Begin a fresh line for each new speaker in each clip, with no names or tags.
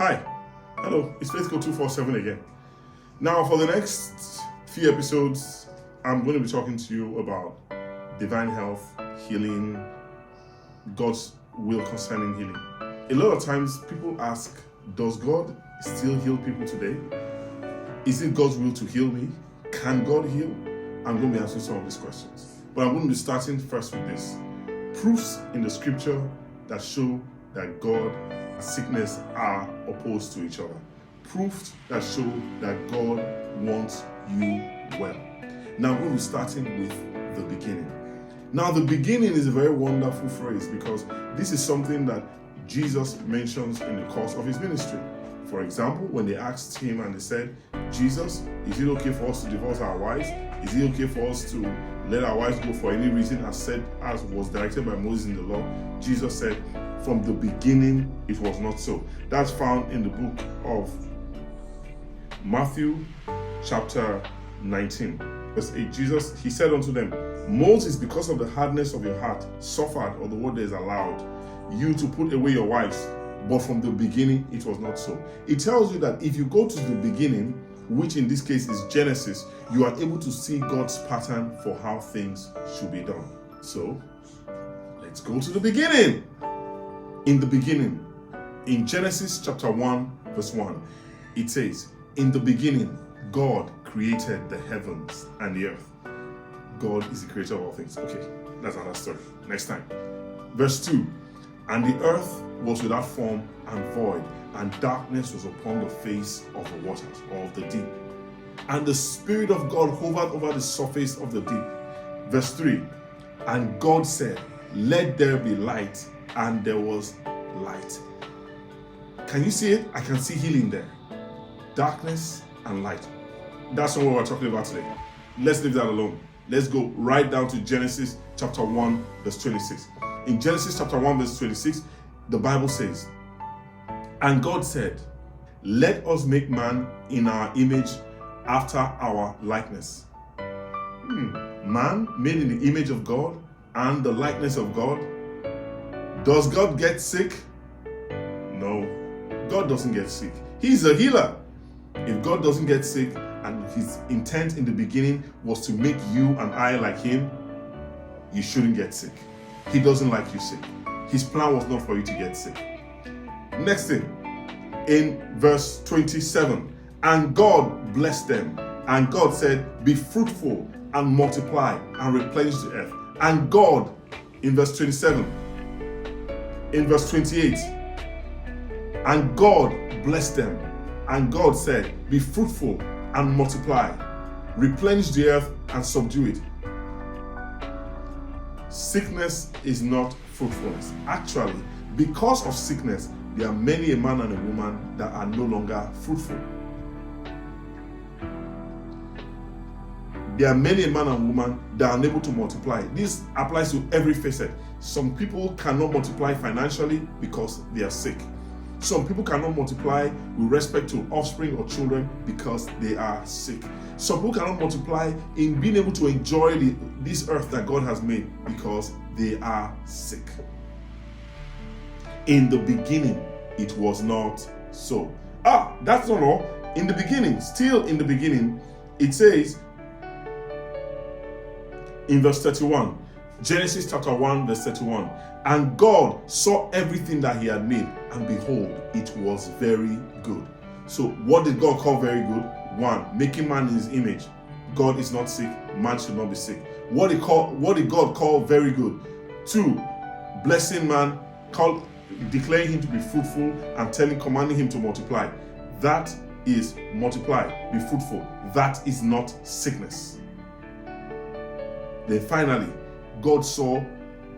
Hi, hello, it's Faith 247 again. Now, for the next few episodes, I'm going to be talking to you about divine health, healing, God's will concerning healing. A lot of times people ask, does God still heal people today? Is it God's will to heal me? Can God heal? I'm going to be answering some of these questions. But I'm going to be starting first with this. Proofs in the scripture that show that God and sickness are opposed to each other. Proofs that show that God wants you well. Now we'll be starting with the beginning. Now the beginning is a very wonderful phrase because this is something that Jesus mentions in the course of his ministry. For example, when they asked him and they said, Jesus, is it okay for us to divorce our wives? Is it okay for us to let our wives go for any reason as was directed by Moses in the law? Jesus said, from the beginning, it was not so. That's found in the book of Matthew chapter 19. Verse 8, Jesus, he said unto them, Moses, because of the hardness of your heart, suffered, or the word is allowed, you to put away your wives. But from the beginning, it was not so. It tells you that if you go to the beginning, which in this case is Genesis, you are able to see God's pattern for how things should be done. So, let's go to the beginning. In the beginning, in Genesis chapter 1, verse 1, it says, in the beginning, God created the heavens and the earth. God is the creator of all things. Okay, that's another story. Next time. Verse 2, and the earth was without form and void, and darkness was upon the face of the waters, or of the deep. And the Spirit of God hovered over the surface of the deep. Verse 3, and God said, let there be light, and there was light. Can you see it? I can see healing there. Darkness and light. That's not what we're talking about today. Let's leave that alone. Let's go right down to Genesis chapter 1, verse 26. In Genesis chapter 1, verse 26, the Bible says, and God said, let us make man in our image after our likeness. Man made in the image of God and the likeness of God. Does God get sick? No, God doesn't get sick. He's a healer. If God doesn't get sick and his intent in the beginning was to make you and I like him, you shouldn't get sick. He doesn't like you sick. His plan was not for you to get sick. Next thing, in verse 27, and God blessed them, and God said, be fruitful and multiply and replenish the earth. And God, in verse 27, in verse 28, and God blessed them, and God said, be fruitful and multiply, replenish the earth and subdue it. Sickness is not fruitfulness. Actually, because of sickness, there are many a man and a woman that are no longer fruitful. There are many a man and woman that are unable to multiply. This applies to every facet. Some people cannot multiply financially because they are sick. Some people cannot multiply with respect to offspring or children because they are sick. Some people cannot multiply in being able to enjoy this earth that God has made because they are sick. In the beginning, it was not so. That's not all. In the beginning, still in the beginning, it says in verse 31, Genesis chapter 1, verse 31, and God saw everything that he had made, and behold, it was very good. So what did God call very good? 1, making man in his image. God is not sick, man should not be sick. What did God call very good? 2, blessing man, declaring him to be fruitful and commanding him to multiply. That is multiply, be fruitful. That is not sickness. Then finally, God saw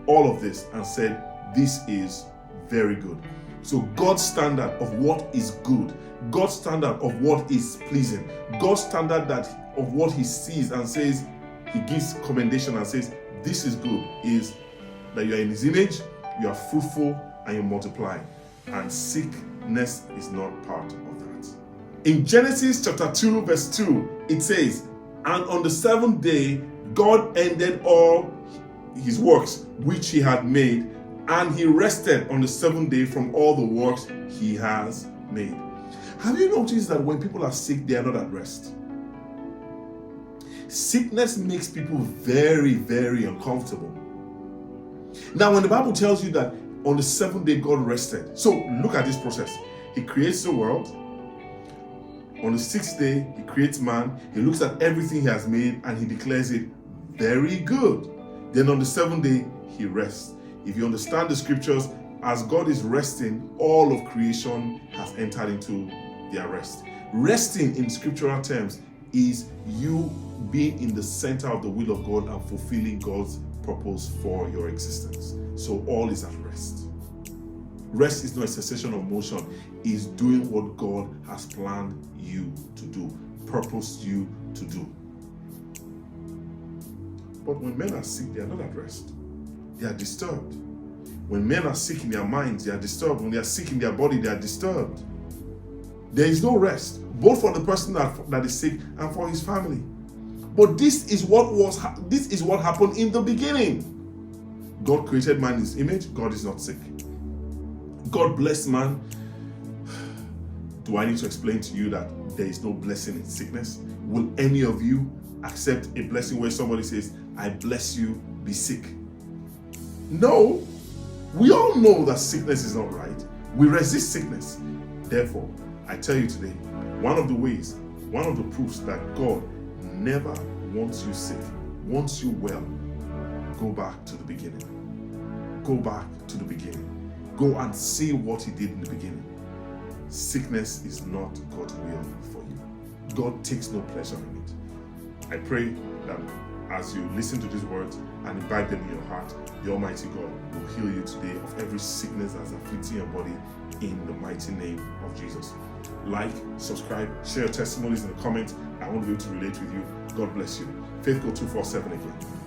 all of this and said, this is very good. So God's standard of what is good, God's standard of what is pleasing, God's standard of what he sees and says, he gives commendation and says, this is good, is that you are in his image, you are fruitful, and you multiply. And sickness is not part of that. In Genesis chapter 2, verse 2, it says, and on the seventh day, God ended all his works which he had made, and he rested on the seventh day from all the works he has made. Have you noticed that when people are sick, they are not at rest? Sickness makes people very, very uncomfortable. Now, when the Bible tells you that on the seventh day God rested, so look at this process. He creates the world. On the sixth day, he creates man. He looks at everything he has made and he declares it very good. Then on the seventh day, he rests. If you understand the scriptures, as God is resting, all of creation has entered into their rest. Resting in scriptural terms is you being in the center of the will of God and fulfilling God's purpose for your existence. So all is at rest. Rest is not a cessation of motion. It's doing what God has planned you to do, purposed you to do. But when men are sick, they are not at rest. They are disturbed. When men are sick in their minds, they are disturbed. When they are sick in their body, they are disturbed. There is no rest, both for the person that is sick and for his family. But this is what happened in the beginning. God created man in his image. God is not sick. God blessed man. Do I need to explain to you that there is no blessing in sickness? Will any of you accept a blessing where somebody says, I bless you, be sick? No. We all know that sickness is not right. We resist sickness. Therefore, I tell you today, one of the proofs that God never wants you sick, wants you well, go back to the beginning. Go back to the beginning. Go and see what he did in the beginning. Sickness is not God's will for you. God takes no pleasure in it. I pray that as you listen to these words and invite them in your heart, the Almighty God will heal you today of every sickness that's afflicting your body in the mighty name of Jesus. Like, subscribe, share your testimonies in the comments. I want to be able to relate with you. God bless you. Faith Go 247 again.